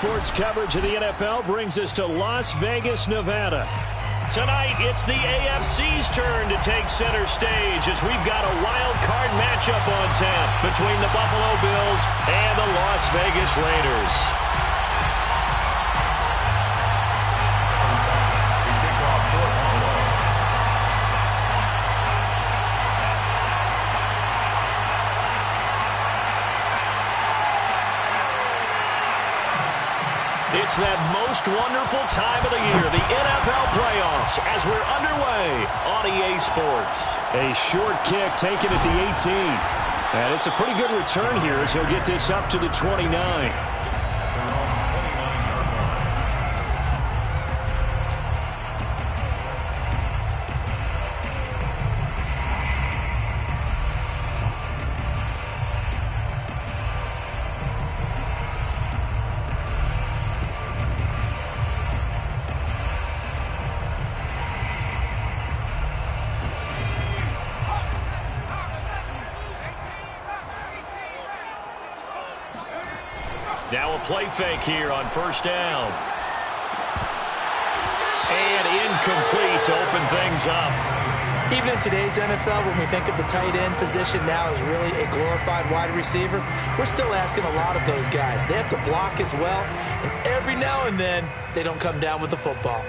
Sports coverage of the NFL brings us to Las Vegas, Nevada. Tonight, it's the AFC's turn to take center stage as we've got a wild card matchup on tap between the Buffalo Bills and the Las Vegas Raiders. It's that most wonderful time of the year, the NFL playoffs, as we're underway on EA Sports. A short kick taken at the 18. And it's a pretty good return here as he'll get this up to the 29. Now a play fake here on first down. And incomplete to open things up. Even in today's NFL, when we think of the tight end position now as really a glorified wide receiver, we're still asking a lot of those guys. They have to block as well, and every now and then, they don't come down with the football.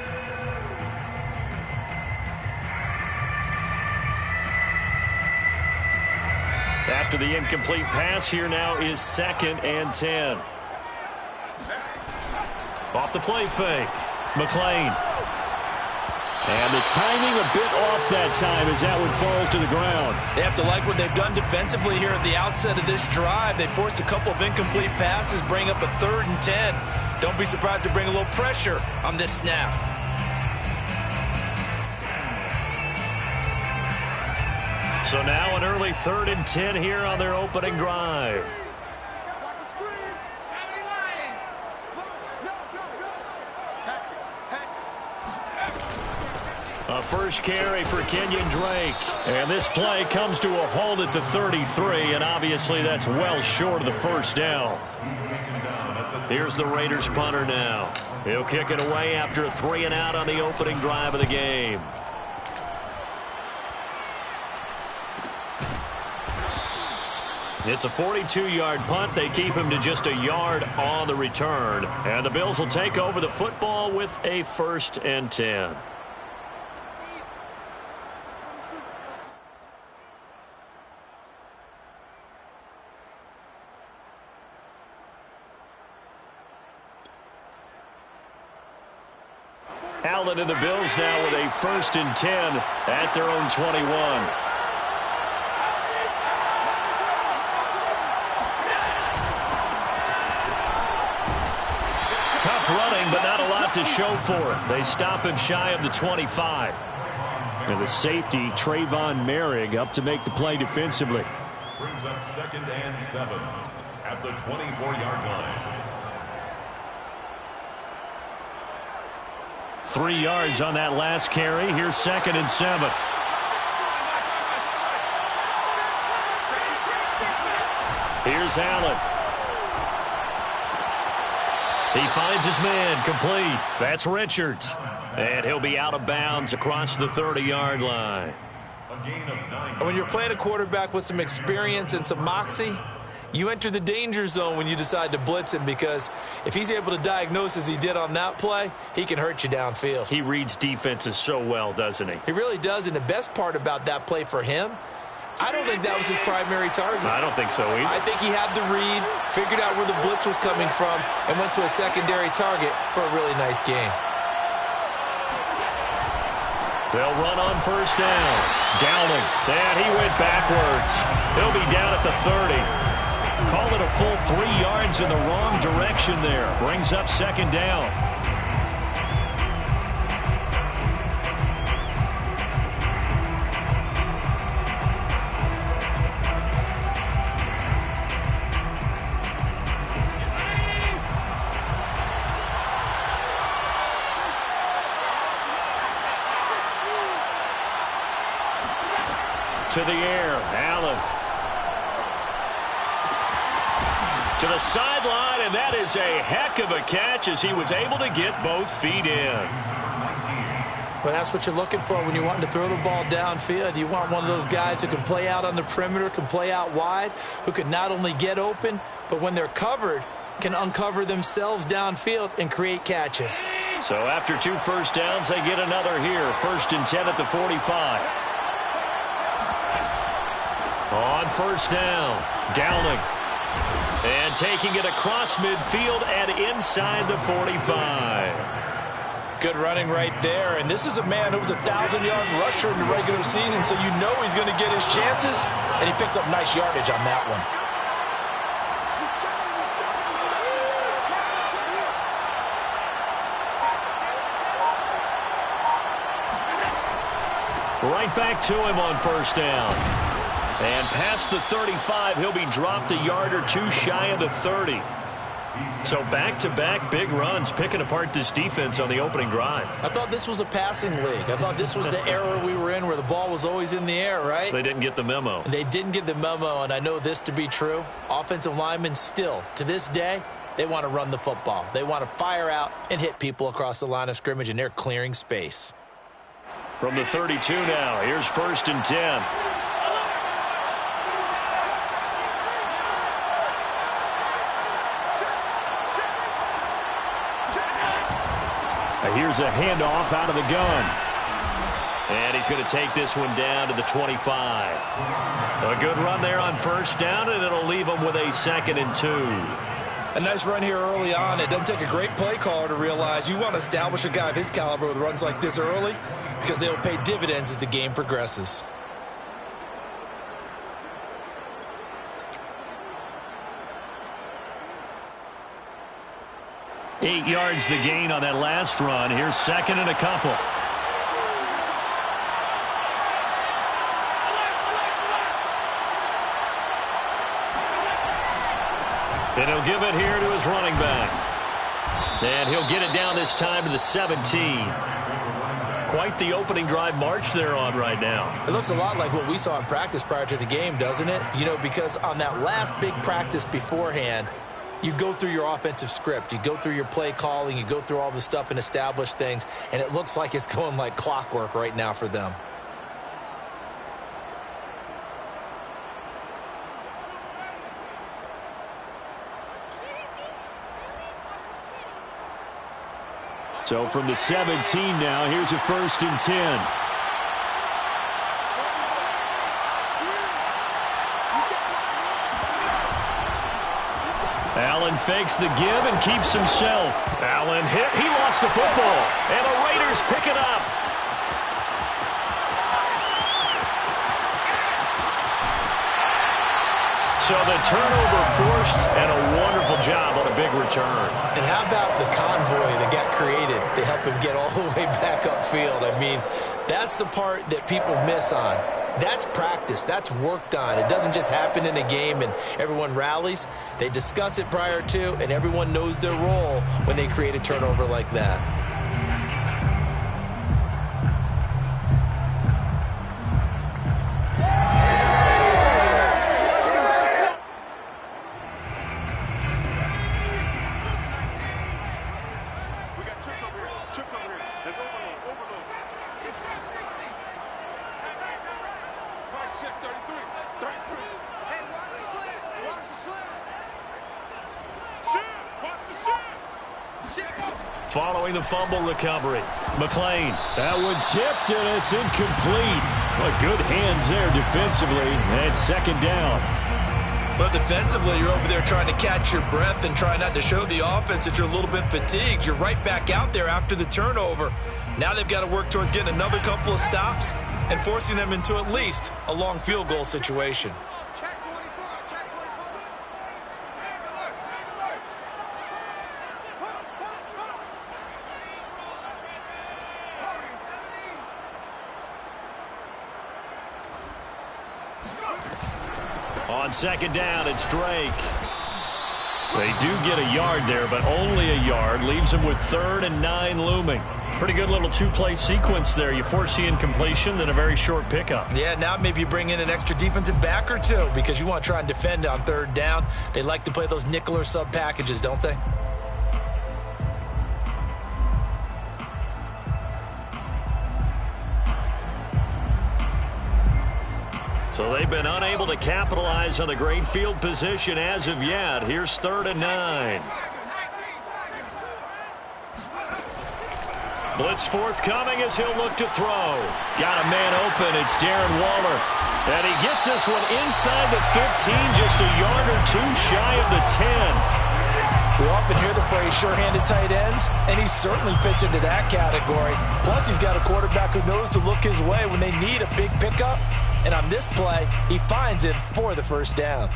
After the incomplete pass, here now is 2nd and 10. Off the play fake, McLean. And the timing a bit off that time as that one falls to the ground. They have to like what they've done defensively here at the outset of this drive. They forced a couple of incomplete passes, bring up a 3rd and 10. Don't be surprised to bring a little pressure on this snap. So now an early 3rd and 10 here on their opening drive. A first carry for Kenyon Drake. And this play comes to a halt at the 33, and obviously that's well short of the first down. Here's the Raiders punter now. He'll kick it away after a 3 and out on the opening drive of the game. It's a 42-yard punt. They keep him to just a yard on the return. And the Bills will take over the football with a 1st and 10. Allen and the Bills now with a 1st and 10 at their own 21. Tough running, but not a lot to show for it. They stop him shy of the 25. And the safety, Trayvon Merrick, up to make the play defensively. Brings up 2nd and 7 at the 24-yard line. 3 yards on that last carry. Here's 2nd and 7. Here's Allen. He finds his man, complete. That's Richards. And he'll be out of bounds across the 30-yard line. And when you're playing a quarterback with some experience and some moxie, you enter the danger zone when you decide to blitz him, because if he's able to diagnose as he did on that play, he can hurt you downfield. He reads defenses so well, doesn't he? He really does, and the best part about that play for him, I don't think that was his primary target. I don't think so either. I think he had the read, figured out where the blitz was coming from, and went to a secondary target for a really nice game. They'll run on first down. Downing. And he went backwards. He'll be down at the 30. Call it a full 3 yards in the wrong direction there. Brings up 2nd down. To the air, Allen. To the sideline, and that is a heck of a catch as he was able to get both feet in. Well, that's what you're looking for when you're wanting to throw the ball downfield. You want one of those guys who can play out on the perimeter, can play out wide, who can not only get open, but when they're covered, can uncover themselves downfield and create catches. So after 2 first downs, they get another here. 1st and 10 at the 45. On first down, Downing. And taking it across midfield and inside the 45. Good running right there. And this is a man who was a 1,000-yard rusher in the regular season, so you know he's going to get his chances. And he picks up nice yardage on that one. Right back to him on first down. And past the 35, he'll be dropped a yard or two shy of the 30. So back-to-back big runs, picking apart this defense on the opening drive. I thought this was a passing league. I thought this was the era we were in where the ball was always in the air, right? They didn't get the memo. They didn't get the memo, and I know this to be true. Offensive linemen still, to this day, they want to run the football. They want to fire out and hit people across the line of scrimmage, and they're clearing space. From the 32 now, here's 1st and 10. Here's a handoff out of the gun. And he's going to take this one down to the 25. A good run there on first down, and it'll leave him with a 2nd and 2. A nice run here early on. It doesn't take a great play caller to realize you want to establish a guy of his caliber with runs like this early because they will pay dividends as the game progresses. Eight yards the gain on that last run. Here's 2nd and a couple. And he'll give it here to his running back. And he'll get it down this time to the 17. Quite the opening drive march they're on right now. It looks a lot like what we saw in practice prior to the game, doesn't it? You know, because on that last big practice beforehand, you go through your offensive script. You go through your play calling. You go through all the stuff and establish things. And it looks like it's going like clockwork right now for them. So from the 17 now, here's a 1st and 10. Allen fakes the give and keeps himself. Allen hit. He lost the football. And the Raiders pick it up. So the turnover forced, and a wonderful job on a big return. And how about the convoy that got created to help him get all the way back upfield? I mean, that's the part that people miss on. That's practice. That's worked on. It doesn't just happen in a game and everyone rallies. They discuss it prior to, and everyone knows their role when they create a turnover like that. Following the fumble recovery, McLean. That one tipped, and it's incomplete. But good hands there defensively, and 2nd down. But defensively, you're over there trying to catch your breath and try not to show the offense that you're a little bit fatigued. You're right back out there after the turnover. Now they've got to work towards getting another couple of stops and forcing them into at least a long field goal situation. On 2nd down, it's Drake. They do get a yard there, but only a yard. Leaves them with 3rd and 9 looming. Pretty good little two-play sequence there. You force the incompletion, then a very short pickup. Yeah, now maybe you bring in an extra defensive back or two because you want to try and defend on third down. They like to play those nickel or sub packages, don't they? So they've been unable to capitalize on the great field position as of yet. Here's 3rd and 9. Blitz forthcoming as he'll look to throw. Got a man open. It's Darren Waller. And he gets this one inside the 15, just a yard or two shy of the 10. We often hear the phrase sure-handed tight ends, and he certainly fits into that category. Plus, he's got a quarterback who knows to look his way when they need a big pickup. And on this play, he finds it for the first down.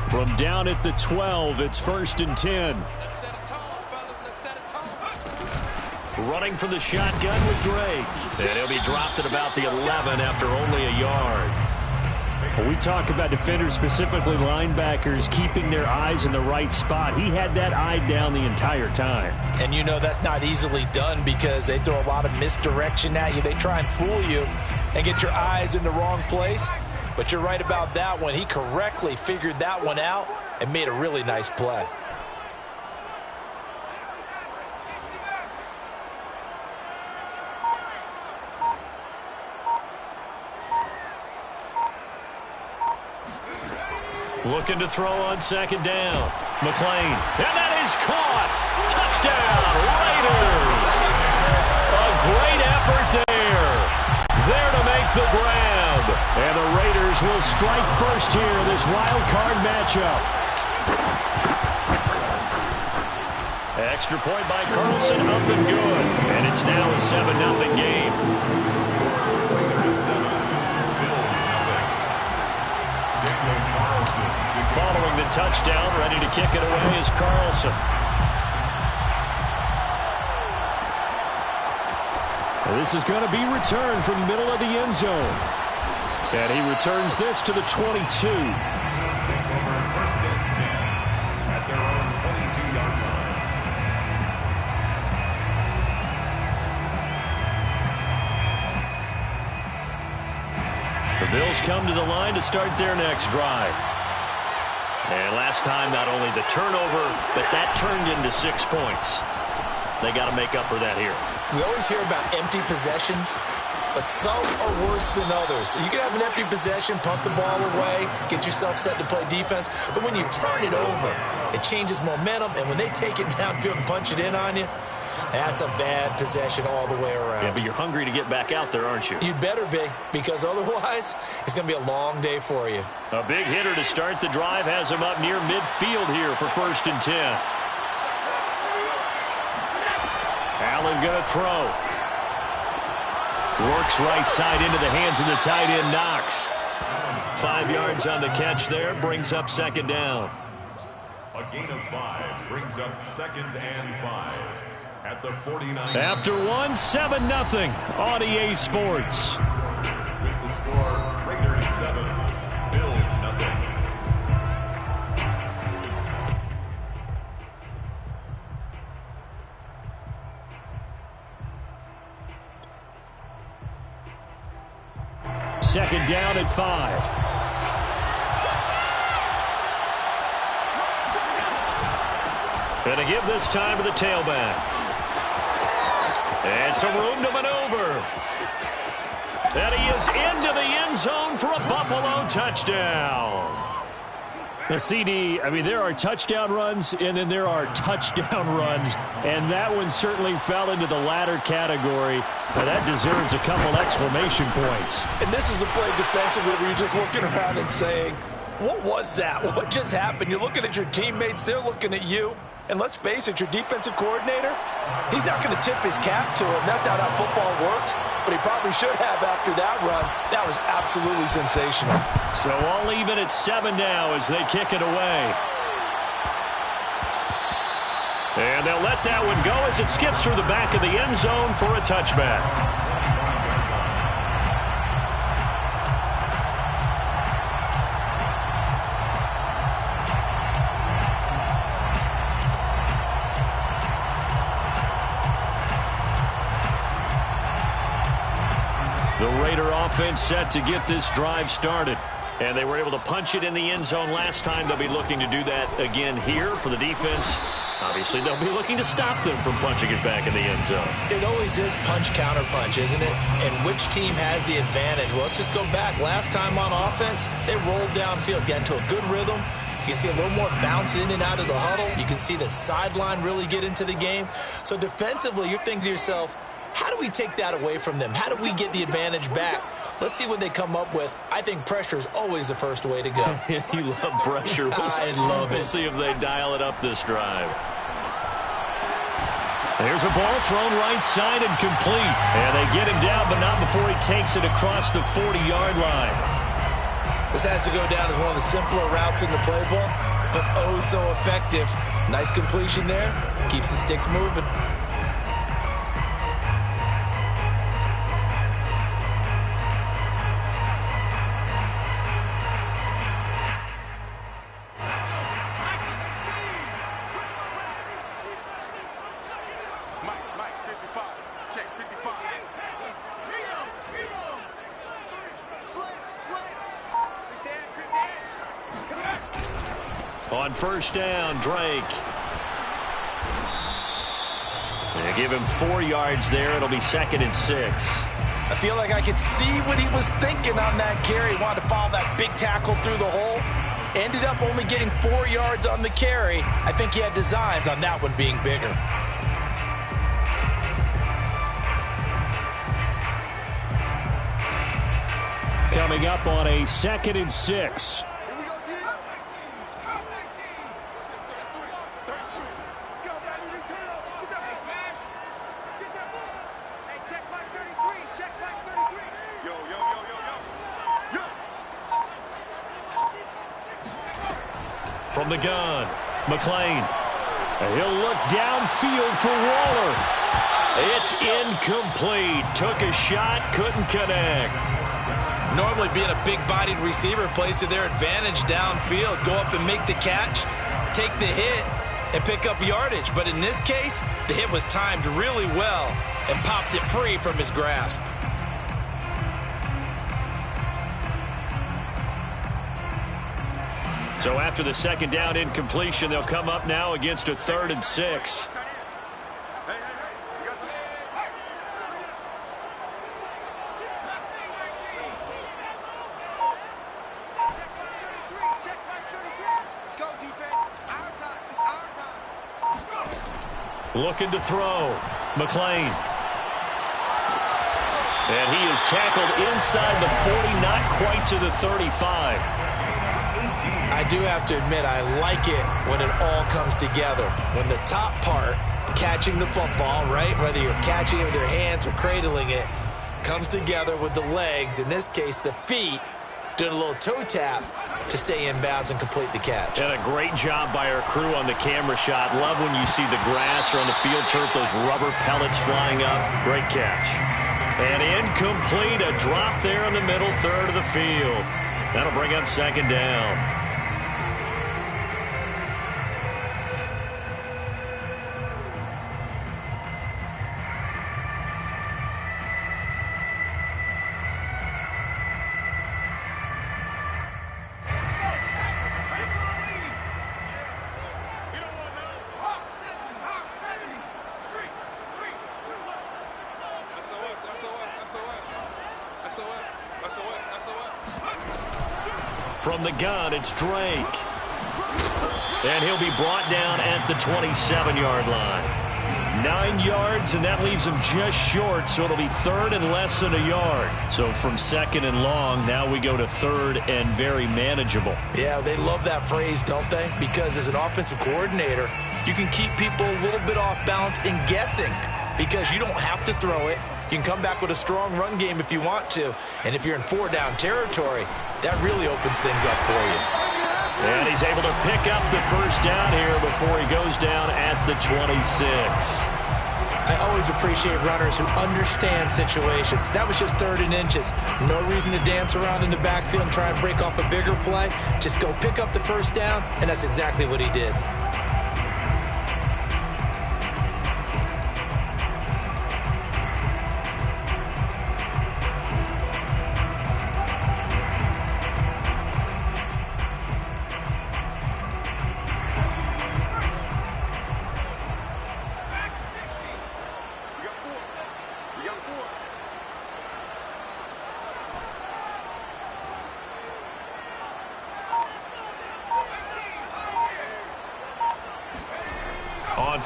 From down at the 12, it's 1st and 10. Running from the shotgun with Drake. And he'll be dropped at about the 11 after only a yard. When we talk about defenders, specifically linebackers, keeping their eyes in the right spot, he had that eye down the entire time. And you know that's not easily done because they throw a lot of misdirection at you. They try and fool you and get your eyes in the wrong place. But you're right about that one. He correctly figured that one out and made a really nice play. Looking to throw on 2nd down. McLean. And that is caught. Touchdown, Raiders. A great effort there. There to make the grab. And the Raiders will strike first here in this wild card matchup. Extra point by Carlson, up and good. And it's now a 7-0 game. Following the touchdown, ready to kick it away is Carlson. This is going to be returned from the middle of the end zone. And he returns this to the 22. Take over 1st and 10 at their own 22-yard line. The Bills come to the line to start their next drive. And last time, not only the turnover, but that turned into 6 points. They got to make up for that here. We always hear about empty possessions, but some are worse than others. You can have an empty possession, punt the ball away, get yourself set to play defense, but when you turn it over, it changes momentum, and when they take it downfield and punch it in on you, that's a bad possession all the way around. Yeah, but you're hungry to get back out there, aren't you? You'd better be, because otherwise, it's going to be a long day for you. A big hitter to start the drive has him up near midfield here for 1st and 10. Allen going to throw. Works right side into the hands of the tight end, Knox. 5 yards on the catch there, brings up 2nd down. A gain of 5 brings up 2nd and 5 at the 49. After 1, 7-0 on EA Sports. With the score, Raiders 7, Bills 0. Second down at 5. And to give this time to the tailback. And some room to maneuver. And he is into the end zone for a Buffalo touchdown. The CD, I mean, there are touchdown runs, and then there are touchdown runs. And that one certainly fell into the latter category. And that deserves a couple exclamation points. And this is a play defensively where you're just looking around and saying, what was that? What just happened? You're looking at your teammates. They're looking at you. And let's face it, your defensive coordinator, he's not going to tip his cap to him. That's not how football works. But he probably should have after that run. That was absolutely sensational. So all even at 7 now as they kick it away. And they'll let that one go as it skips through the back of the end zone for a touchback. The Raider offense set to get this drive started. And they were able to punch it in the end zone last time. They'll be looking to do that again here for the defense. Obviously, they'll be looking to stop them from punching it back in the end zone. It always is punch, counter punch, isn't it? And which team has the advantage? Well, let's just go back. Last time on offense, they rolled downfield, get into a good rhythm. You can see a little more bounce in and out of the huddle. You can see the sideline really get into the game. So defensively, you're thinking to yourself, how do we take that away from them? How do we get the advantage back? Let's see what they come up with. I think pressure is always the first way to go. You love pressure. I love it. We'll see if they dial it up this drive. There's a ball thrown right side and complete. And they get him down, but not before he takes it across the 40-yard line. This has to go down as one of the simpler routes in the play ball, but oh so effective. Nice completion there. Keeps the sticks moving. On first down, Drake. They give him 4 yards there. It'll be 2nd and 6. I feel like I could see what he was thinking on that carry. He wanted to follow that big tackle through the hole. Ended up only getting 4 yards on the carry. I think he had designs on that one being bigger. Coming up on a 2nd and 6. From the gun, McLean. And he'll look downfield for Waller. It's incomplete. Took a shot, couldn't connect. Normally being a big-bodied receiver plays to their advantage downfield. Go up and make the catch, take the hit, and pick up yardage. But in this case, the hit was timed really well and popped it free from his grasp. So after the 2nd down incompletion, they'll come up now against a 3rd and 6. Looking to throw. McLean. And he is tackled inside the 40, not quite to the 35. I do have to admit, I like it when it all comes together. When the top part, catching the football, right, whether you're catching it with your hands or cradling it, comes together with the legs, in this case the feet, doing a little toe tap to stay in bounds and complete the catch. And a great job by our crew on the camera shot. Love when you see the grass or on the field turf, those rubber pellets flying up. Great catch. And incomplete, a drop there in the middle third of the field. That'll bring up 2nd down. From the gun, it's Drake. And he'll be brought down at the 27-yard line. 9 yards, and that leaves him just short, so it'll be 3rd and less than a yard. So from 2nd and long, now we go to 3rd and very manageable. Yeah, they love that phrase, don't they? Because as an offensive coordinator, you can keep people a little bit off balance and guessing because you don't have to throw it. You can come back with a strong run game if you want to. And if you're in 4-down territory, that really opens things up for you. And he's able to pick up the first down here before he goes down at the 26. I always appreciate runners who understand situations. That was just 3rd and inches. No reason to dance around in the backfield and try and break off a bigger play. Just go pick up the first down, and that's exactly what he did.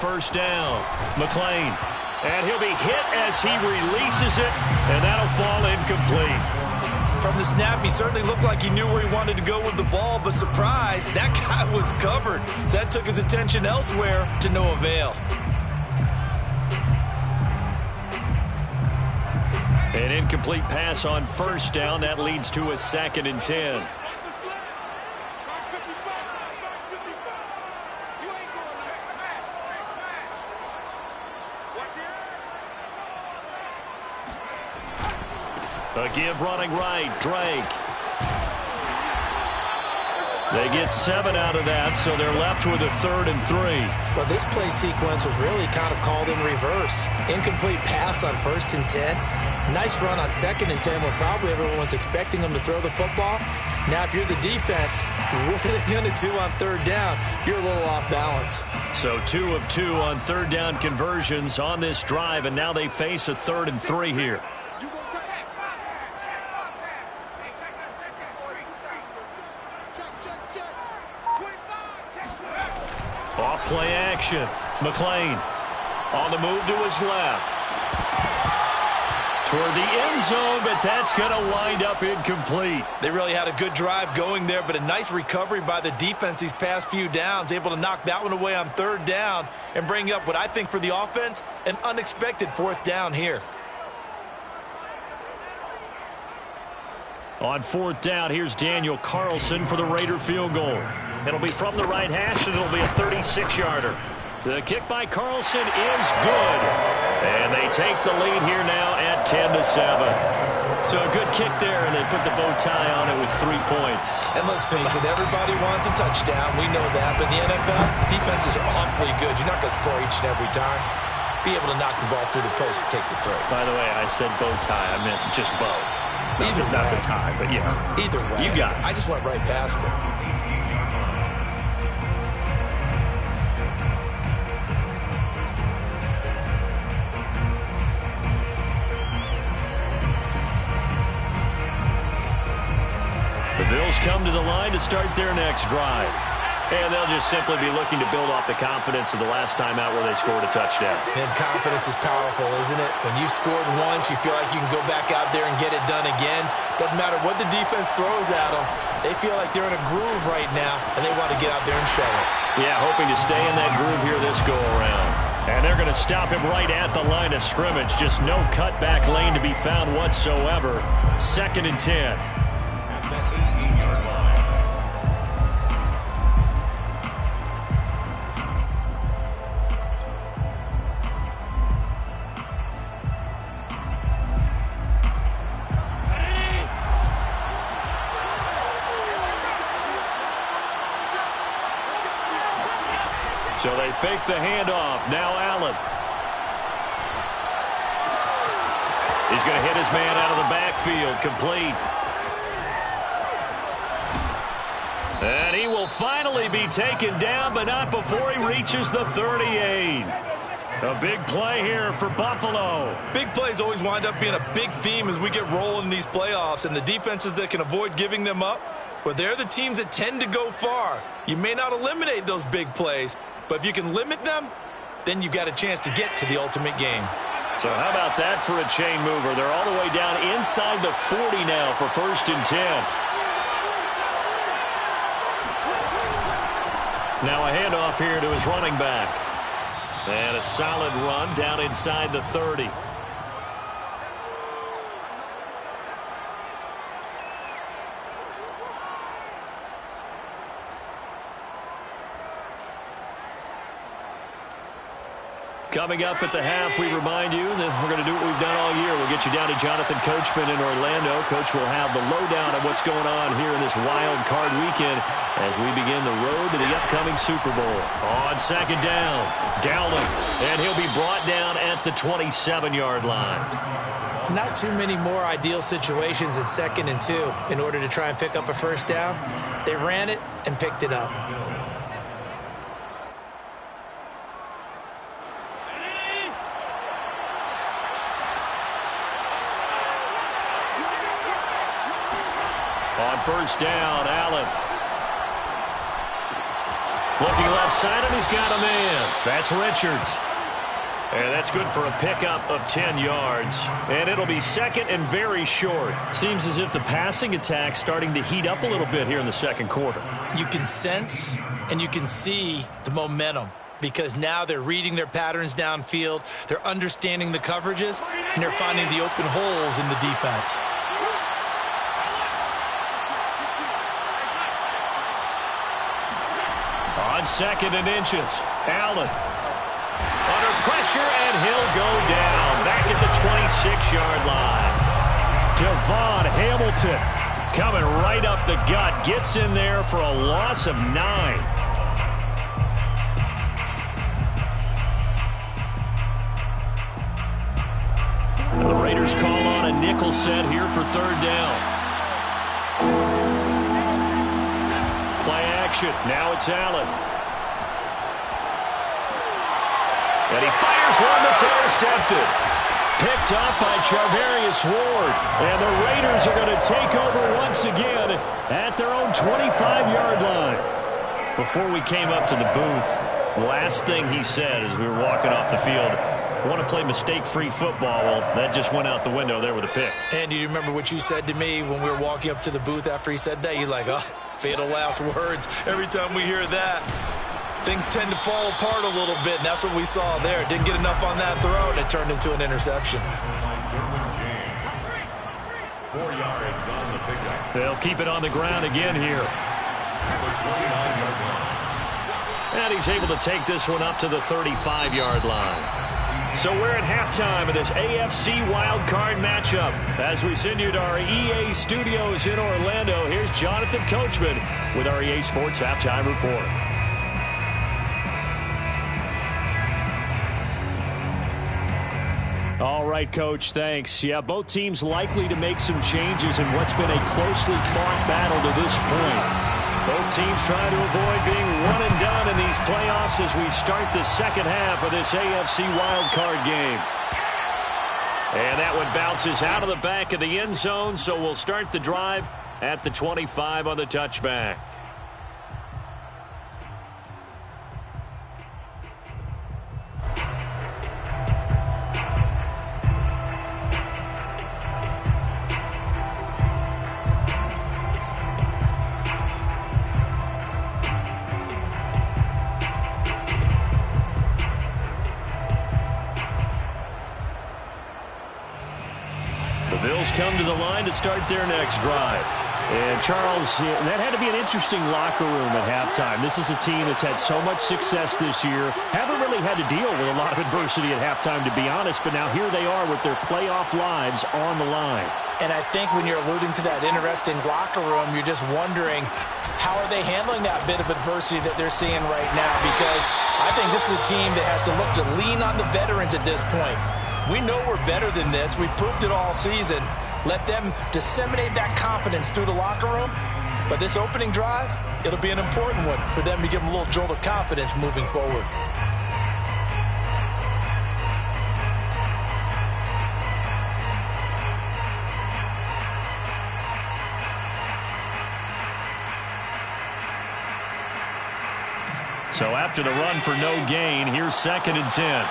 first down. McLean. And he'll be hit as he releases it, and that'll fall incomplete. From the snap, he certainly looked like he knew where he wanted to go with the ball, but surprise, that guy was covered. So that took his attention elsewhere to no avail. An incomplete pass on first down. That leads to a 2nd and 10. A give running right, Drake. They get 7 out of that, so they're left with a 3rd and 3. Well, this play sequence was really kind of called in reverse. Incomplete pass on 1st and 10. Nice run on 2nd and 10 when probably everyone was expecting them to throw the football. Now, if you're the defense, what are they going to do on 3rd down? You're a little off balance. So 2 of 2 on 3rd down conversions on this drive, and now they face a 3rd and 3 here. Off play action. McLean on the move to his left. Toward the end zone, but that's going to wind up incomplete. They really had a good drive going there, but a nice recovery by the defense these past few downs, able to knock that one away on 3rd down and bring up what I think for the offense, an unexpected 4th down here. On 4th down, here's Daniel Carlson for the Raider field goal. It'll be from the right hash, and it'll be a 36-yarder. The kick by Carlson is good. And they take the lead here now at 10-7. So a good kick there, and they put the bow tie on it with 3 points. And let's face it, everybody wants a touchdown. We know that. But in the NFL, defenses are awfully good. You're not going to score each and every time. Be able to knock the ball through the post and take the throw. By the way, I said bow tie. I meant just bow. Not the tie, but yeah. Either way. You got it. I just went right past it. The Bills come to the line to start their next drive. And they'll just simply be looking to build off the confidence of the last time out where they scored a touchdown. And confidence is powerful, isn't it? When you've scored once, you feel like you can go back out there and get it done again. Doesn't matter what the defense throws at them. They feel like they're in a groove right now, and they want to get out there and show it. Yeah, hoping to stay in that groove here this go-around. And they're going to stop him right at the line of scrimmage. Just no cutback lane to be found whatsoever. 2nd and 10. At the 18-yard line. So they fake the handoff. Now Allen. He's going to hit his man out of the backfield. Complete. And he will finally be taken down, but not before he reaches the 38. A big play here for Buffalo. Big plays always wind up being a big theme as we get rolling in these playoffs, and the defenses that can avoid giving them up, but they're the teams that tend to go far. You may not eliminate those big plays, but if you can limit them, then you've got a chance to get to the ultimate game. So how about that for a chain mover? They're all the way down inside the 40 now for 1st and 10. Now a handoff here to his running back. And a solid run down inside the 30. Coming up at the half, we remind you that we're going to do what we've done all year. We'll get you down to Jonathan Coachman in Orlando. Coach will have the lowdown of what's going on here in this wild card weekend as we begin the road to the upcoming Super Bowl. On 2nd down, Dowling, and he'll be brought down at the 27-yard line. Not too many more ideal situations at 2nd and 2 in order to try and pick up a 1st down. They ran it and picked it up. On 1st down, Allen. Looking left side, and he's got a man. That's Richards. And that's good for a pickup of 10 yards. And it'll be second and very short. Seems as if the passing attack's starting to heat up a little bit here in the second quarter. You can sense and you can see the momentum because now they're reading their patterns downfield, they're understanding the coverages, and they're finding the open holes in the defense. On second and inches, Allen. Under pressure, and he'll go down. Back at the 26-yard line. Devon Hamilton coming right up the gut. Gets in there for a loss of 9. And the Raiders call on a nickel set here for third down. Play action. Now it's Allen. And he fires one that's intercepted. Picked up by Charvarius Ward. And the Raiders are going to take over once again at their own 25-yard line. Before we came up to the booth, last thing he said as we were walking off the field, I want to play mistake-free football. Well, that just went out the window there with a pick. And do you remember what you said to me when we were walking up to the booth after he said that? You're like, oh, fatal last words. Every time we hear that, things tend to fall apart a little bit, and that's what we saw there. Didn't get enough on that throw, and it turned into an interception. 4 yards on the pickup. They'll keep it on the ground again here. And he's able to take this one up to the 35-yard line. So we're at halftime of this AFC wildcard matchup. As we send you to our EA studios in Orlando, here's Jonathan Coachman with our EA Sports Halftime Report. All right, Coach, thanks. Yeah, both teams likely to make some changes in what's been a closely fought battle to this point. Both teams trying to avoid being one and done in these playoffs as we start the second half of this AFC wildcard game. And that one bounces out of the back of the end zone, so we'll start the drive at the 25 on the touchback. Bills come to the line to start their next drive. And, Charles, that had to be an interesting locker room at halftime. This is a team that's had so much success this year. Haven't really had to deal with a lot of adversity at halftime, to be honest. But now here they are with their playoff lives on the line. And I think when you're alluding to that interesting locker room, you're just wondering how are they handling that bit of adversity that they're seeing right now? Because I think this is a team that has to look to lean on the veterans at this point. We know we're better than this. We've proved it all season. Let them disseminate that confidence through the locker room. But this opening drive, it'll be an important one for them to give them a little jolt of confidence moving forward. So after the run for no gain, here's 2nd and 10.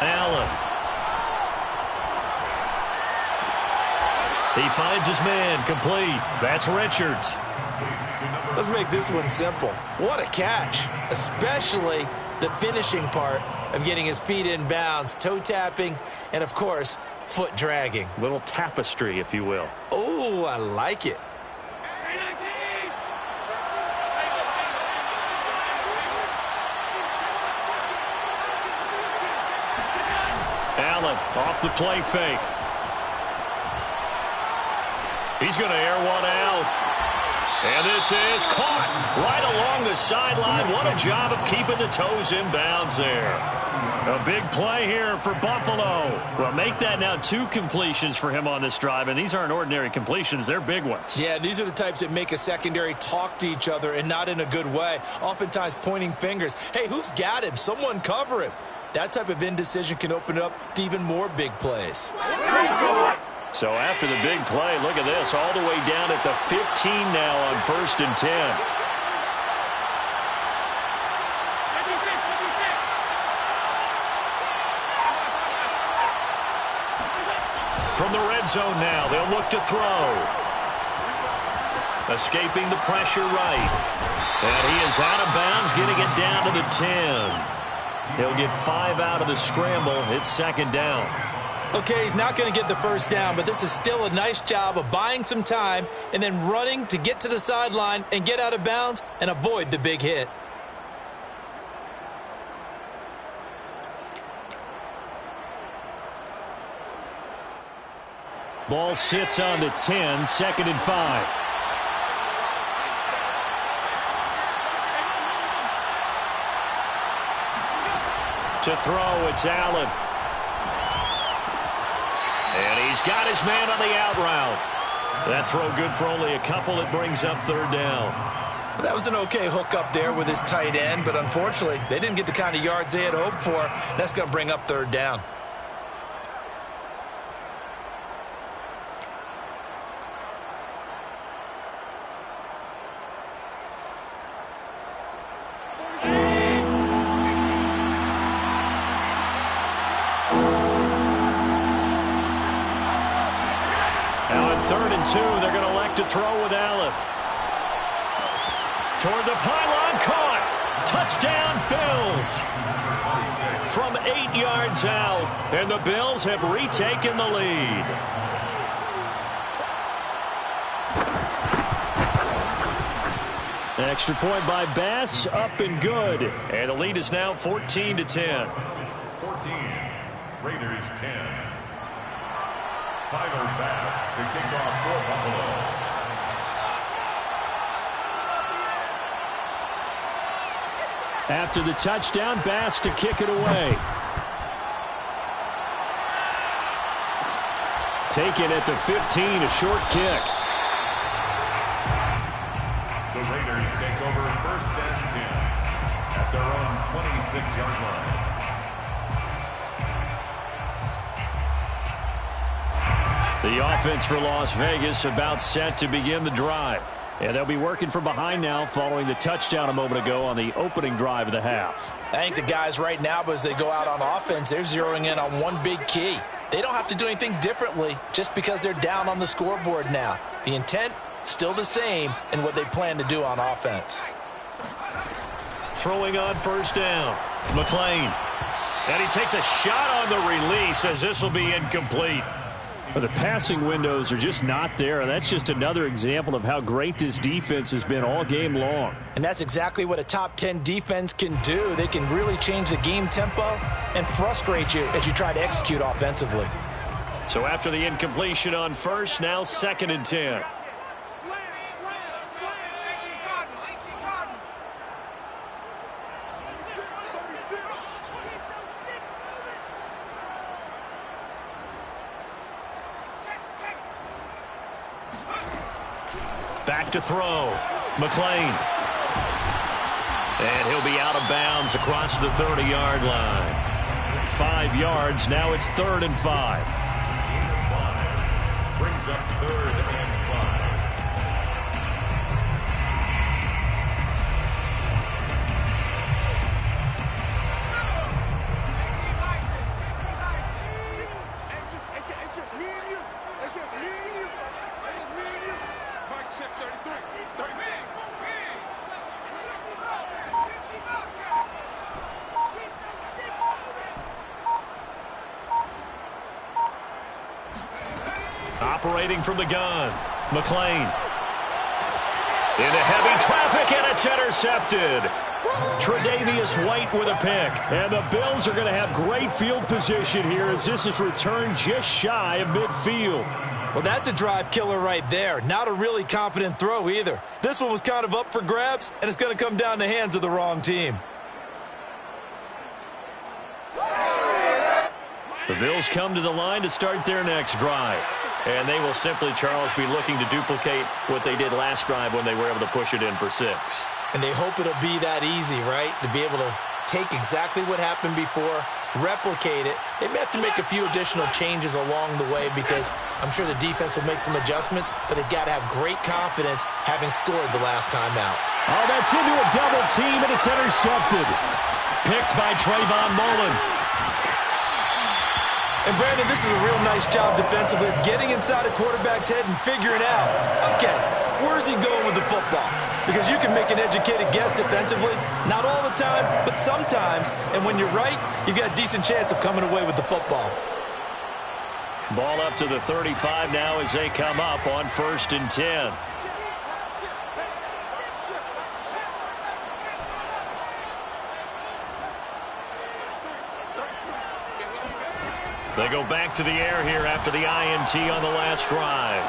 Allen. He finds his man, complete. That's Richards. Let's make this one simple. What a catch, especially the finishing part of getting his feet in bounds, toe tapping, and of course, foot dragging. Little tapestry, if you will. Oh, I like it. Allen off the play fake. He's going to air one out. And this is caught right along the sideline. What a job of keeping the toes in bounds there. A big play here for Buffalo. Well, make that now 2 completions for him on this drive, and these aren't ordinary completions. They're big ones. Yeah, these are the types that make a secondary talk to each other and not in a good way. Oftentimes pointing fingers. Hey, who's got him? Someone cover him. That type of indecision can open up to even more big plays. So after the big play, look at this, all the way down at the 15 now on 1st and 10. From the red zone now, they'll look to throw. Escaping the pressure right. And he is out of bounds, getting it down to the 10. He'll get 5 out of the scramble. It's 2nd down. Okay, he's not going to get the first down, but this is still a nice job of buying some time and then running to get to the sideline and get out of bounds and avoid the big hit. Ball sits on the 10, 2nd and 5. To throw, it's Allen. And he's got his man on the out route. That throw good for only a couple. It brings up 3rd down. Well, that was an okay hook up there with his tight end, but unfortunately, they didn't get the kind of yards they had hoped for. That's going to bring up 3rd down. They're going to elect to throw with Allen. Toward the pylon, caught. Touchdown, Bills. From 8 yards out, and the Bills have retaken the lead. Extra point by Bass, up and good. And the lead is now 14-10. 14, Raiders 10. Tyler Bass to kick off for Buffalo. After the touchdown, Bass to kick it away. Taken at the 15, a short kick. The Raiders take over 1st and 10 at their own 26-yard line. The offense for Las Vegas about set to begin the drive. And they'll be working from behind now following the touchdown a moment ago on the opening drive of the half. I think the guys right now, as they go out on offense, they're zeroing in on one big key. They don't have to do anything differently just because they're down on the scoreboard now. The intent, still the same in what they plan to do on offense. Throwing on 1st down, McClain. And he takes a shot on the release as this will be incomplete. The passing windows are just not there, and that's just another example of how great this defense has been all game long. And that's exactly what a top 10 defense can do. They can really change the game tempo and frustrate you as you try to execute offensively. So after the incompletion on 1st, now 2nd and 10. Back to throw. McClain. And he'll be out of bounds across the 30-yard line. 5 yards. Now it's 3rd and 5. Brings up 3rd and 5. It's just me and you. It's just me and you. It's just me and you. Mike, check 33. 33. Operating from the gun, McClain. Into heavy traffic, and it's intercepted. Tre'Davious White with a pick. And the Bills are going to have great field position here as this is returned just shy of midfield. Well, that's a drive killer right there. Not a really confident throw either. This one was kind of up for grabs, and it's going to come down the hands of the wrong team. The Bills come to the line to start their next drive. And they will simply, Charles, be looking to duplicate what they did last drive when they were able to push it in for 6. And they hope it'll be that easy, right? To be able to take exactly what happened before replicate it. They may have to make a few additional changes along the way because I'm sure the defense will make some adjustments, but they've got to have great confidence having scored the last time out. Oh, that's into a double team, and it's intercepted. Picked by Trayvon Mullen. And, Brandon, this is a real nice job defensively of getting inside a quarterback's head and figuring out, okay, where's he going with the football? Because you can make an educated guess defensively, not all the time, but sometimes. And when you're right, you've got a decent chance of coming away with the football. Ball up to the 35 now as they come up on 1st and 10. They go back to the air here after the INT on the last drive.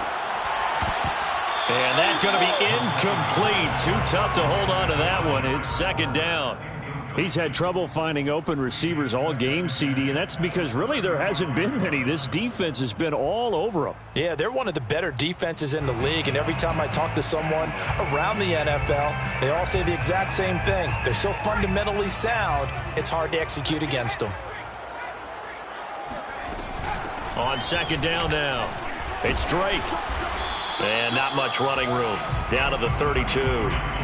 And that's going to be incomplete. Too tough to hold on to that one. It's 2nd down. He's had trouble finding open receivers all game, CD, and that's because really there hasn't been many. This defense has been all over them. Yeah, they're one of the better defenses in the league, and every time I talk to someone around the NFL, they all say the exact same thing. They're so fundamentally sound, it's hard to execute against them. On 2nd down now, it's Drake. And not much running room. Down to the 32.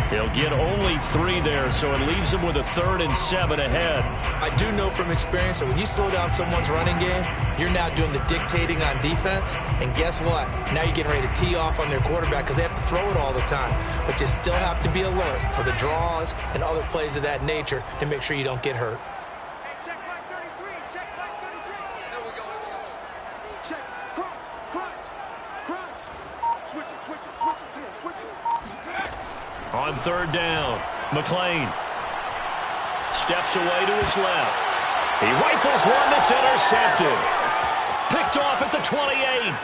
He'll get only 3 there, so it leaves him with a 3rd and 7 ahead. I do know from experience that when you slow down someone's running game, you're now doing the dictating on defense. And guess what? Now you're getting ready to tee off on their quarterback because they have to throw it all the time. But you still have to be alert for the draws and other plays of that nature to make sure you don't get hurt. Check back 33. Check back 33. There we go. Check. Crunch. Switch it. Come on, switch it. On 3rd down, McClain steps away to his left. He rifles one that's intercepted. Picked off at the 28.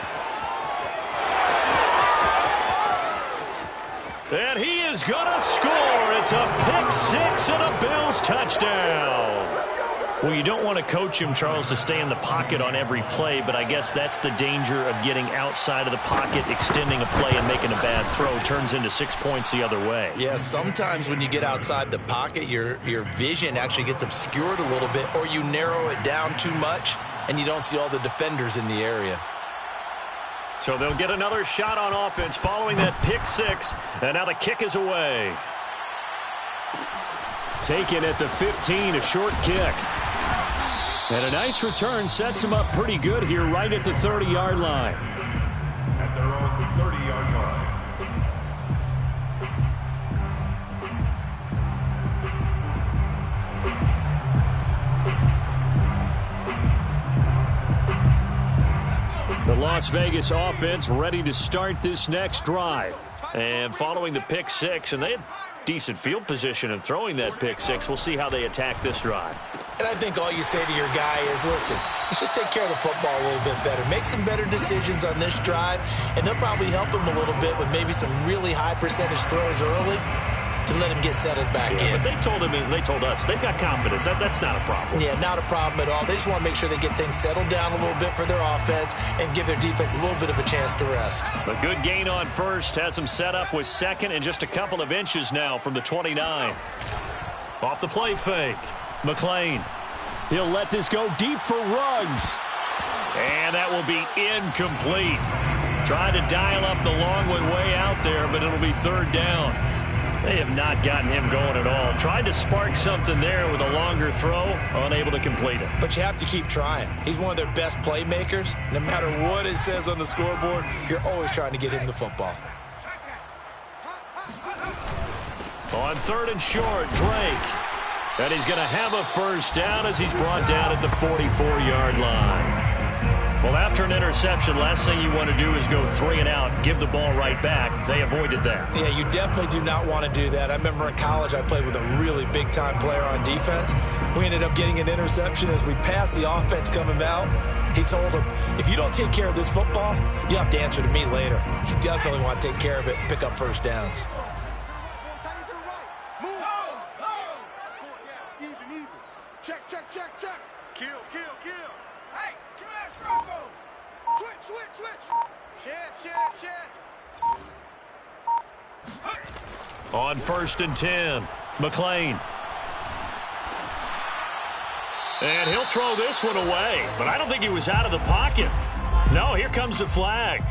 And he is going to score. It's a pick 6 and a Bills touchdown. Well, you don't want to coach him, Charles, to stay in the pocket on every play, but I guess that's the danger of getting outside of the pocket, extending a play and making a bad throw. Turns into 6 points the other way. Yeah, sometimes when you get outside the pocket, your vision actually gets obscured a little bit, or you narrow it down too much, and you don't see all the defenders in the area. So they'll get another shot on offense following that pick 6, and now the kick is away. Taken at the 15, a short kick. And a nice return sets him up pretty good here right at the 30-yard line. At their own 30-yard line. The Las Vegas offense ready to start this next drive. And following the pick 6, and they had decent field position in throwing that pick 6. We'll see how they attack this drive. And I think all you say to your guy is, listen, let's just take care of the football a little bit better. Make some better decisions on this drive, and they'll probably help him a little bit with maybe some really high percentage throws early to let him get settled back in. But they told us they've got confidence. That's not a problem. Yeah, not a problem at all. They just want to make sure they get things settled down a little bit for their offense and give their defense a little bit of a chance to rest. A good gain on 1st has them set up with 2nd and just a couple of inches now from the 29. Off the play fake. McClain. He'll let this go deep for Ruggs. And that will be incomplete. Trying to dial up the long one way out there, but it'll be 3rd down. They have not gotten him going at all. Tried to spark something there with a longer throw, unable to complete it. But you have to keep trying. He's one of their best playmakers. No matter what it says on the scoreboard, you're always trying to get him the football. On 3rd and short, Drake. And he's going to have a 1st down as he's brought down at the 44-yard line. Well, after an interception, last thing you want to do is go 3 and out, give the ball right back. They avoided that. Yeah, you definitely do not want to do that. I remember in college I played with a really big-time player on defense. We ended up getting an interception as we passed the offense coming out. He told him, if you don't take care of this football, you have to answer to me later. You definitely want to take care of it and pick up 1st downs. Check. Kill. Hey, come here, Struggle. Switch. Shift. On 1st and 10, McClain. And he'll throw this one away, but I don't think he was out of the pocket. No, here comes the flag.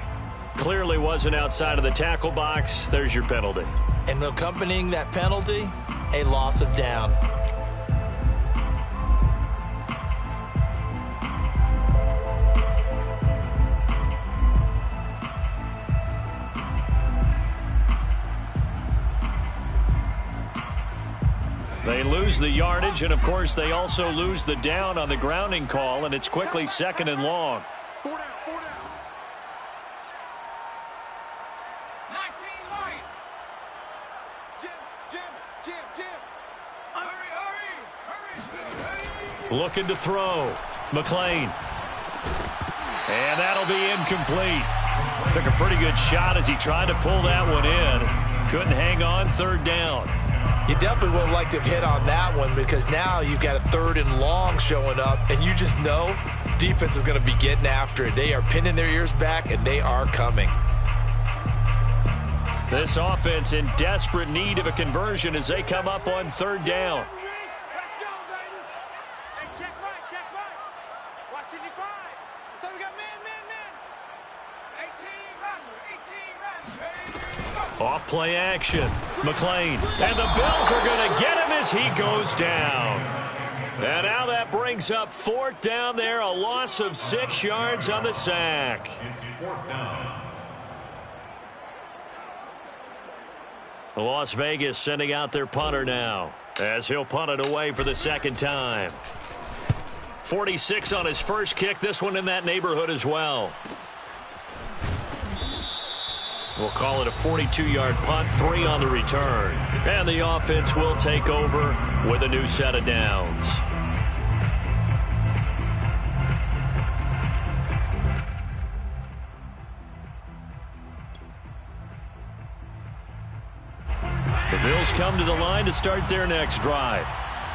Clearly wasn't outside of the tackle box. There's your penalty. And accompanying that penalty, a loss of down. They lose the yardage, and, of course, they also lose the down on the grounding call, and it's quickly second and long. 4 down, 4 down. 19 right. Jim. Hurry. Looking to throw. McLean. And that'll be incomplete. Took a pretty good shot as he tried to pull that one in. Couldn't hang on, third down. You definitely would have liked to have hit on that one because now you've got a 3rd and long showing up, and you just know defense is going to be getting after it. They are pinning their ears back, and they are coming. This offense in desperate need of a conversion as they come up on 3rd down. Let's go, baby. Hey, check right. Watching you five. So we got man. 18 run. Off play action. McLean. And the Bills are going to get him as he goes down. And now that brings up 4th down there. A loss of 6 yards on the sack. It's 4th down. Las Vegas sending out their punter now as he'll punt it away for the 2nd time. 46 on his first kick. This one in that neighborhood as well. We'll call it a 42-yard punt, 3 on the return. And the offense will take over with a new set of downs. The Bills come to the line to start their next drive.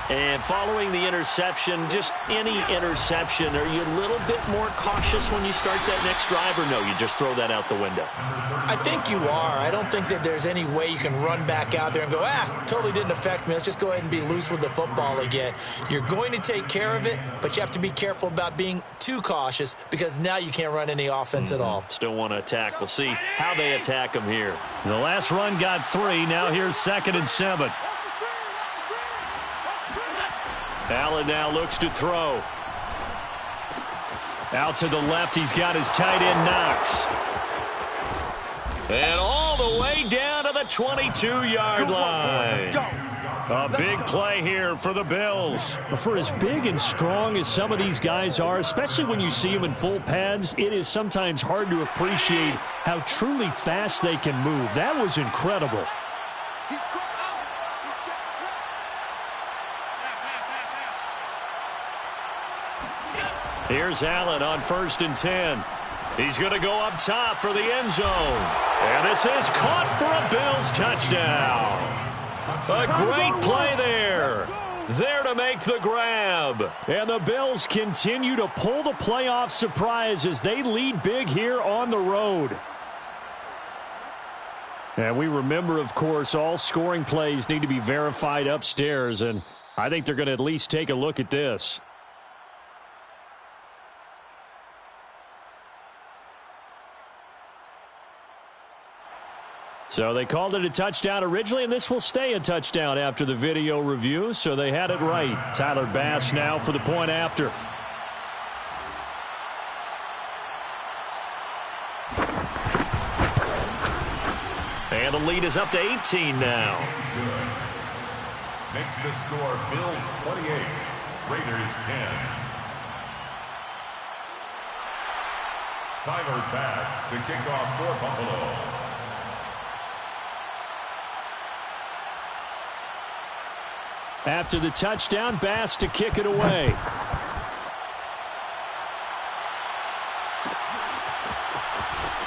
And following the interception, just any interception, are you a little bit more cautious when you start that next drive, or no, you just throw that out the window? I think you are. I don't think that there's any way you can run back out there and go, totally didn't affect me. Let's just go ahead and be loose with the football again. You're going to take care of it, but you have to be careful about being too cautious because now you can't run any offense at all. Still want to attack. We'll see how they attack them here. The last run got 3. Now here's 2nd and 7. Allen now looks to throw. Out to the left, he's got his tight end Knox. And all the way down to the 22-yard line. A big play here for the Bills. For as big and strong as some of these guys are, especially when you see them in full pads, it is sometimes hard to appreciate how truly fast they can move. That was incredible. Here's Allen on 1st and 10. He's going to go up top for the end zone. And this is caught for a Bills touchdown. A great play there. There to make the grab. And the Bills continue to pull the playoff surprise as they lead big here on the road. And we remember, of course, all scoring plays need to be verified upstairs. And I think they're going to at least take a look at this. So they called it a touchdown originally, and this will stay a touchdown after the video review, so they had it right. Tyler Bass now for the point after. And the lead is up to 18 now. Makes the score Bills 28, Raiders 10. Tyler Bass to kick off for Buffalo. After the touchdown, Bass to kick it away.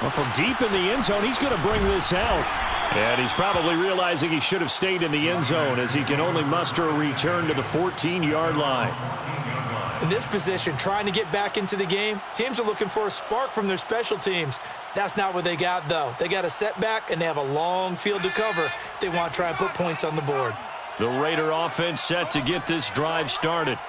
Well, from deep in the end zone, he's going to bring this out. And he's probably realizing he should have stayed in the end zone as he can only muster a return to the 14-yard line. In this position, trying to get back into the game, teams are looking for a spark from their special teams. That's not what they got, though. They got a setback, and they have a long field to cover if they want to try and put points on the board. The Raider offense set to get this drive started.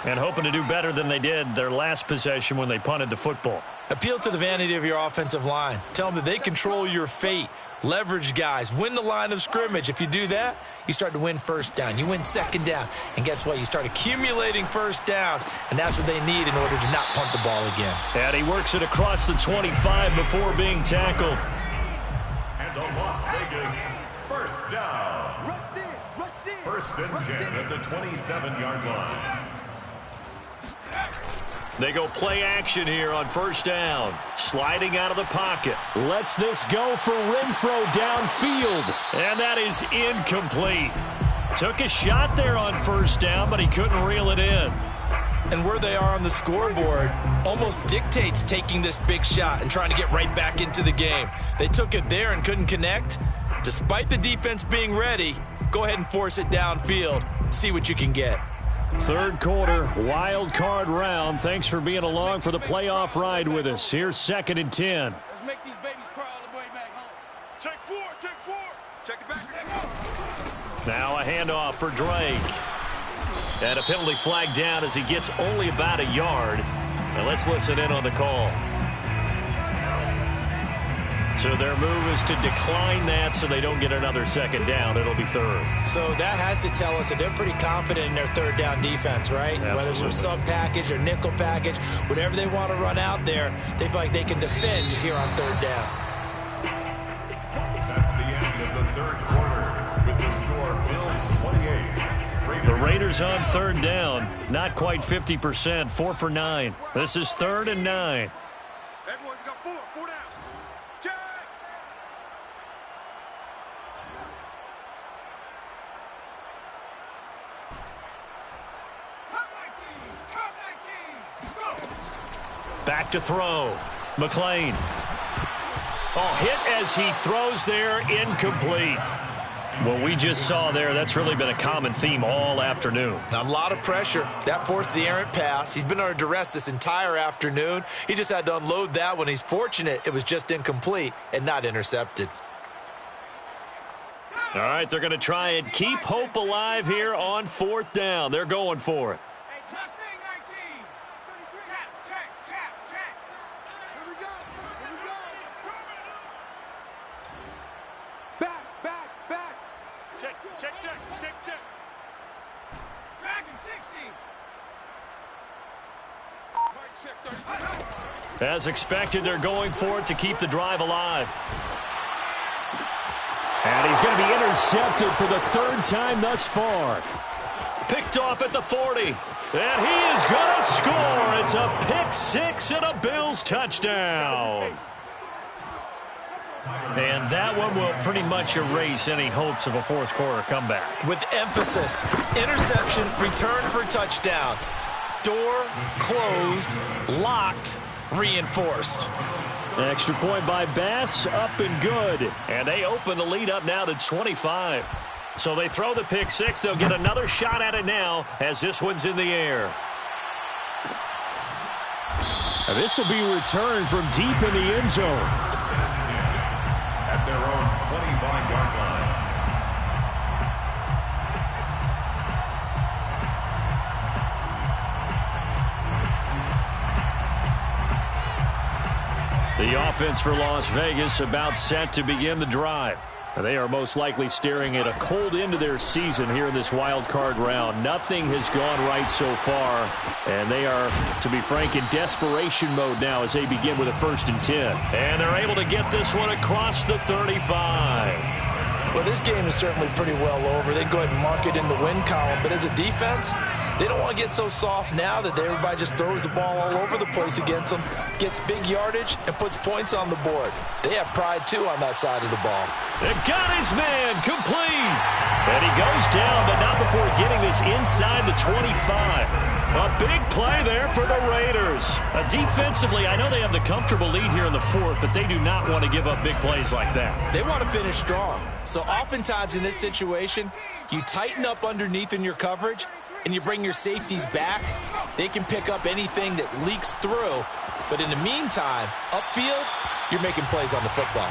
And hoping to do better than they did their last possession when they punted the football. Appeal to the vanity of your offensive line. Tell them that they control your fate. Leverage guys. Win the line of scrimmage. If you do that, you start to win first down. You win second down. And guess what? You start accumulating first downs. And that's what they need in order to not punt the ball again. And he works it across the 25 before being tackled. And the Las Vegas first down. Rush in. First and 10 at the 27-yard line. They go play action here on first down. Sliding out of the pocket. Lets this go for Renfro downfield. And that is incomplete. Took a shot there on first down, but he couldn't reel it in. And where they are on the scoreboard almost dictates taking this big shot and trying to get right back into the game. They took it there and couldn't connect. Despite the defense being ready, go ahead and force it downfield. See what you can get. Third quarter, wild card round. Thanks for being along for the playoff ride with us. Here's second and 10. Let's make these babies cry all the way back home. Take four. Check it back. Now a handoff for Drake. And a penalty flag down as he gets only about a yard. And let's listen in on the call. So their move is to decline that so they don't get another second down. It'll be third. So that has to tell us that they're pretty confident in their third down defense, right? Absolutely. Whether it's a sub package or nickel package, whatever they want to run out there, they feel like they can defend here on third down. That's the end of the third quarter with the score Bills 28. The Raiders on third down. Not quite 50%. 4 for 9. This is 3rd and 9. Everyone got four down. Check. Back to throw. McLean. Oh, hit as he throws there. Incomplete. What we just saw there, that's really been a common theme all afternoon. A lot of pressure. That forced the errant pass. He's been under duress this entire afternoon. He just had to unload that one. He's fortunate it was just incomplete and not intercepted. All right, they're going to try and keep hope alive here on 4th down. They're going for it. Hey, Justin, 19. Check. Here we go. Back. Check. Dragon 60. As expected, they're going for it to keep the drive alive. And he's going to be intercepted for the 3rd time thus far. Picked off at the 40. And he is going to score. It's a pick 6 and a Bills touchdown. And that one will pretty much erase any hopes of a 4th quarter comeback. With emphasis, interception, return for touchdown. Door closed, locked, reinforced. Extra point by Bass, up and good. And they open the lead up now to 25. So they throw the pick 6. They'll get another shot at it now as this one's in the air. And this will be returned from deep in the end zone. At their own 25-yard line. The offense for Las Vegas about set to begin the drive. They are most likely staring at a cold end to their season here in this wild card round. Nothing has gone right so far, and they are, to be frank, in desperation mode now as they begin with a 1st and 10. And they're able to get this one across the 35. Well, this game is certainly pretty well over. They can go ahead and mark it in the win column, but as a defense, they don't want to get so soft now that everybody just throws the ball all over the place against them, gets big yardage, and puts points on the board. They have pride, too, on that side of the ball. They got his man complete. And he goes down, but not before getting this inside the 25. A big play there for the Raiders. Defensively, I know they have the comfortable lead here in the 4th, but they do not want to give up big plays like that. They want to finish strong. So oftentimes in this situation, you tighten up underneath in your coverage, and you bring your safeties back. They can pick up anything that leaks through. But in the meantime, upfield, you're making plays on the football.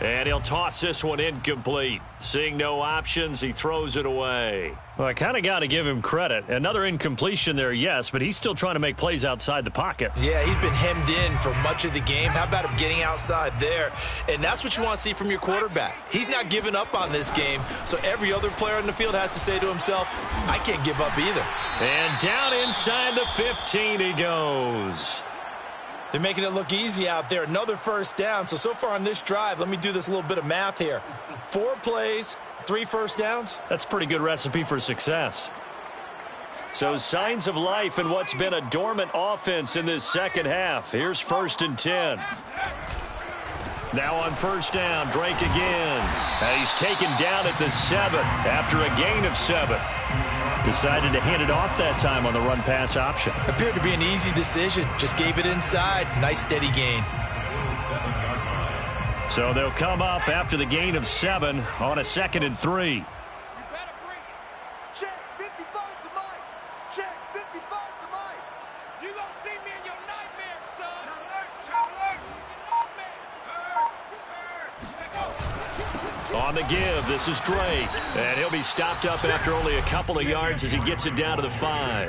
And he'll toss this one incomplete. Seeing no options, he throws it away. Well, I kind of got to give him credit. Another incompletion there, yes, but he's still trying to make plays outside the pocket. Yeah, he's been hemmed in for much of the game. How about him getting outside there? And that's what you want to see from your quarterback. He's not giving up on this game, so every other player on the field has to say to himself, I can't give up either. And down inside the 15 he goes. They're making it look easy out there. Another first down. So far on this drive, let me do this little bit of math here. 4 plays, 3 first downs. That's a pretty good recipe for success. So signs of life in what's been a dormant offense in this second half. Here's 1st and 10. Now on first down, Drake again. And he's taken down at the 7 after a gain of 7. Decided to hand it off that time on the run-pass option. Appeared to be an easy decision. Just gave it inside. Nice steady gain. So they'll come up after the gain of 7 on a 2nd and 3. You better bring it. Check 55 to Mike. Check 55 to Mike. You gonna see me in your nightmares, son. On the give, this is Drake. And he'll be stopped up after only a couple of yards as he gets it down to the 5.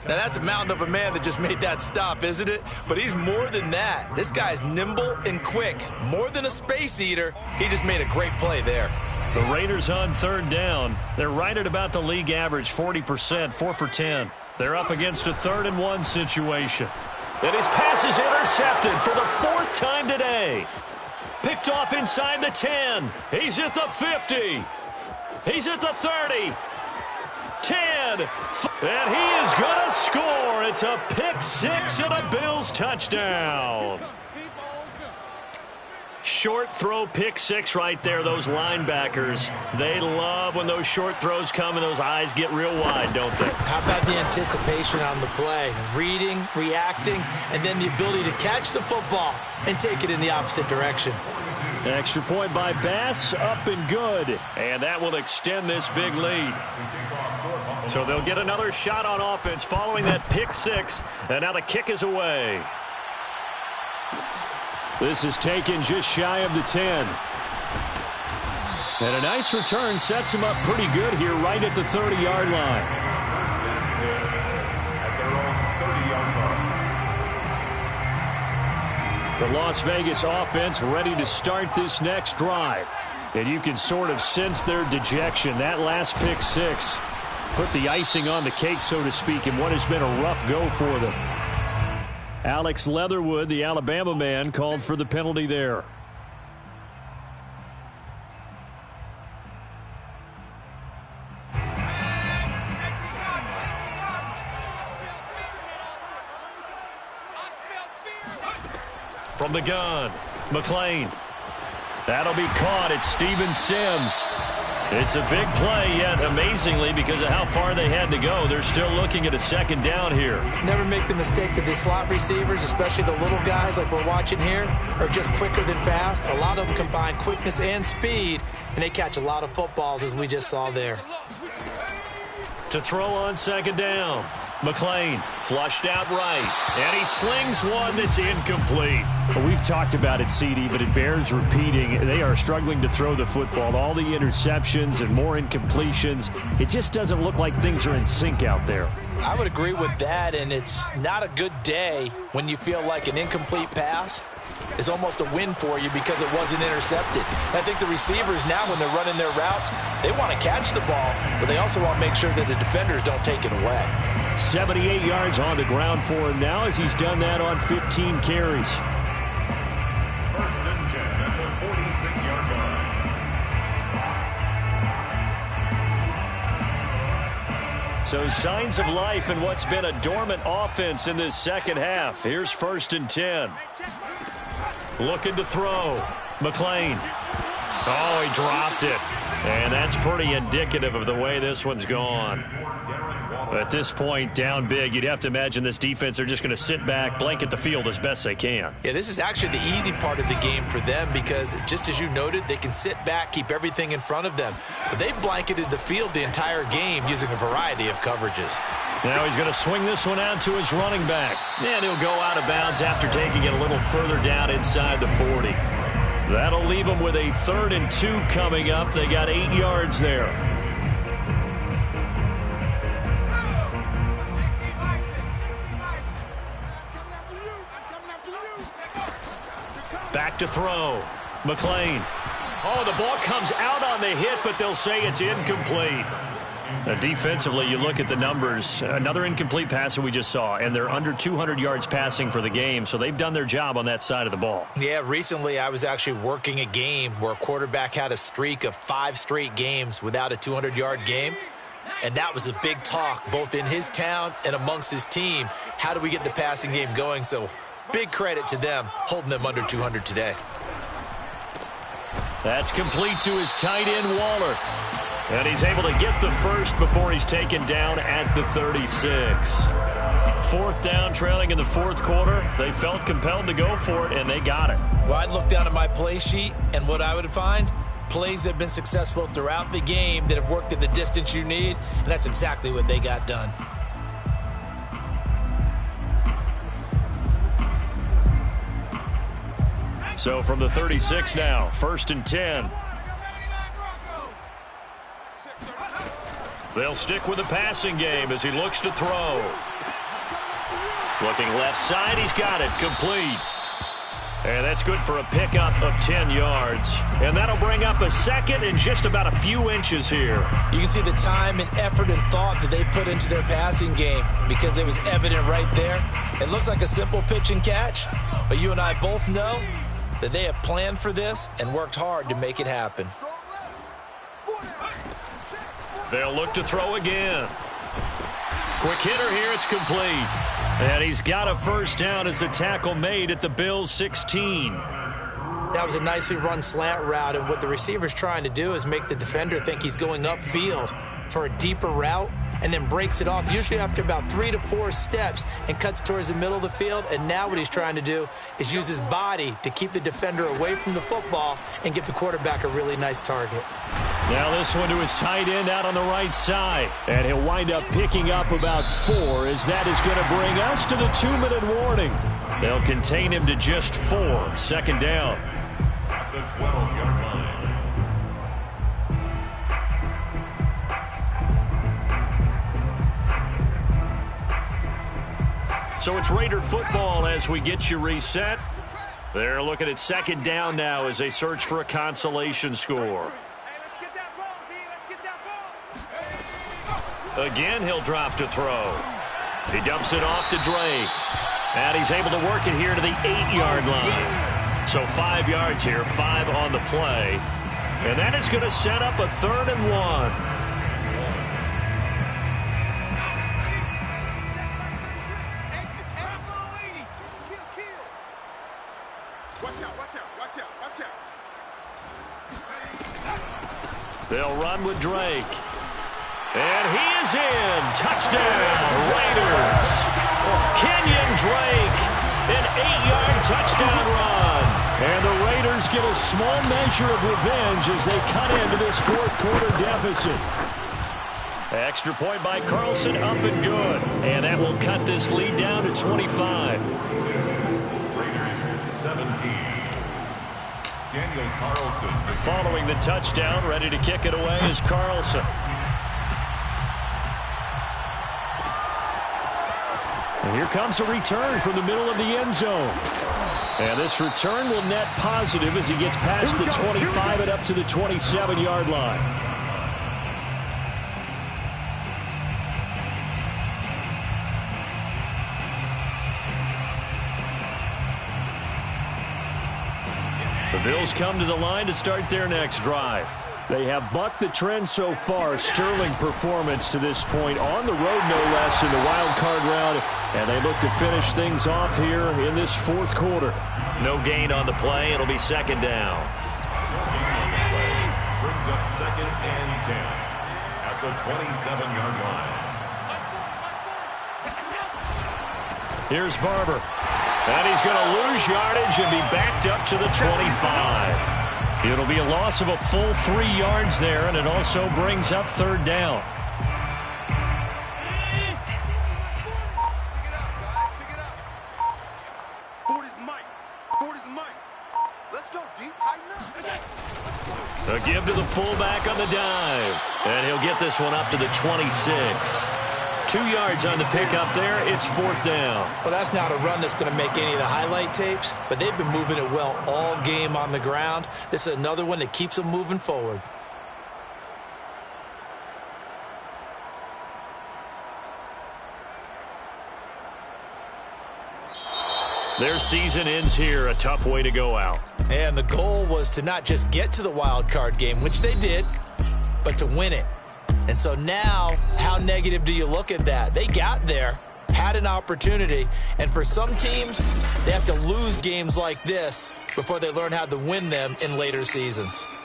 Now, that's a mountain of a man that just made that stop, isn't it? But he's more than that. This guy's nimble and quick. More than a space eater. He just made a great play there. The Raiders on 3rd down. They're right at about the league average, 40%, 4 for 10. They're up against a 3rd and 1 situation. And his pass is intercepted for the 4th time today. Picked off inside the 10. He's at the 50. He's at the 30. 10. And he is going to score. It's a pick 6 and a Bills touchdown. Short throw, pick 6 right there. Those linebackers, they love when those short throws come and those eyes get real wide, don't they? How about the anticipation on the play? Reading, reacting, and then the ability to catch the football and take it in the opposite direction. Extra point by Bass, up and good. And that will extend this big lead. So they'll get another shot on offense following that pick 6. And now the kick is away. This is taken just shy of the 10. And a nice return sets him up pretty good here right at the 30-yard line. 1st and 10 at their own 30-yard line. The Las Vegas offense ready to start this next drive. And you can sort of sense their dejection. That last pick 6 put the icing on the cake, so to speak, in what has been a rough go for them. Alex Leatherwood, the Alabama man, called for the penalty there. From the gun, McLean. That'll be caught. It's Steven Sims. It's a big play, yet amazingly, because of how far they had to go, they're still looking at a 2nd down here. Never make the mistake that the slot receivers, especially the little guys like we're watching here, are just quicker than fast. A lot of them combine quickness and speed, and they catch a lot of footballs, as we just saw there. To throw on 2nd down. McLean flushed out right, and he slings one that's incomplete. Well, we've talked about it, CD, but it bears repeating. They are struggling to throw the football. All the interceptions and more incompletions. It just doesn't look like things are in sync out there. I would agree with that, and it's not a good day when you feel like an incomplete pass is almost a win for you because it wasn't intercepted. I think the receivers now, when they're running their routes, they want to catch the ball, but they also want to make sure that the defenders don't take it away. 78 yards on the ground for him now as he's done that on 15 carries. 1st and 10 at the 46-yard line. So signs of life in what's been a dormant offense in this second half. Here's 1st and 10. Looking to throw. McLean. Oh, he dropped it. And that's pretty indicative of the way this one's gone. At this point, down big, you'd have to imagine this defense are just going to sit back, blanket the field as best they can. Yeah, this is actually the easy part of the game for them because, just as you noted, they can sit back, keep everything in front of them. But they've blanketed the field the entire game using a variety of coverages. Now he's going to swing this one out to his running back. And he'll go out of bounds after taking it a little further down inside the 40. That'll leave them with a 3rd and 2 coming up. They got 8 yards there. Back to throw. McLean. Oh, the ball comes out on the hit, but they'll say it's incomplete. Defensively, you look at the numbers. Another incomplete pass that we just saw, and they're under 200 yards passing for the game, so they've done their job on that side of the ball. Yeah, recently I was actually working a game where a quarterback had a streak of 5 straight games without a 200-yard game, and that was a big talk both in his town and amongst his team. How do we get the passing game going? So big credit to them holding them under 200 today. That's complete to his tight end, Waller. And he's able to get the first before he's taken down at the 36. 4th down, trailing in the 4th quarter. They felt compelled to go for it, and they got it. Well, I'd look down at my play sheet, and what I would find, plays that have been successful throughout the game that have worked at the distance you need, and that's exactly what they got done. So from the 36 now, 1st and 10. They'll stick with the passing game as he looks to throw. Looking left side, he's got it, complete. And that's good for a pickup of 10 yards. And that'll bring up a 2nd and just about a few inches here. You can see the time and effort and thought that they put into their passing game because it was evident right there. It looks like a simple pitch and catch, but you and I both know that they have planned for this and worked hard to make it happen. They'll look to throw again. Quick hitter here, it's complete. And he's got a 1st down as a tackle made at the Bills' 16. That was a nicely run slant route, and what the receiver's trying to do is make the defender think he's going upfield for a deeper route and then breaks it off, usually after about 3 to 4 steps, and cuts towards the middle of the field. And now what he's trying to do is use his body to keep the defender away from the football and give the quarterback a really nice target. Now this one to his tight end out on the right side. And he'll wind up picking up about 4 as that is going to bring us to the 2-minute warning. They'll contain him to just 4. 2nd down. At the 12-yard line. So it's Raider football as we get you reset. They're looking at 2nd down now as they search for a consolation score. Again, he'll drop to throw. He dumps it off to Drake. And he's able to work it here to the 8-yard line. So 5 yards here, 5 on the play. And that is going to set up a 3rd and 1. They'll run with Drake. And he is in. Touchdown, Raiders. Kenyon Drake, an 8-yard touchdown run. And the Raiders get a small measure of revenge as they cut into this 4th quarter deficit. Extra point by Carlson, up and good. And that will cut this lead down to 25. Raiders 17. Daniel Carlson. Following the touchdown, ready to kick it away is Carlson. And here comes a return from the middle of the end zone. And this return will net positive as he gets past the 25 and up to the 27-yard line. The Bills come to the line to start their next drive. They have bucked the trend so far. Sterling performance to this point on the road, no less, in the wild card round. And they look to finish things off here in this 4th quarter. No gain on the play. It'll be 2nd down. Brings up 2nd and 10 at the 27-yard line. Here's Barber. And he's going to lose yardage and be backed up to the 25. It'll be a loss of a full 3 yards there, and it also brings up 3rd down. Let's go, D. Tighten up. A give to the fullback on the dive. And he'll get this one up to the 26. 2 yards on the pickup there. It's 4th down. Well, that's not a run that's going to make any of the highlight tapes, but they've been moving it well all game on the ground. This is another one that keeps them moving forward. Their season ends here. A tough way to go out. And the goal was to not just get to the wild card game, which they did, but to win it. And so now, how negative do you look at that? They got there, had an opportunity, and for some teams, they have to lose games like this before they learn how to win them in later seasons.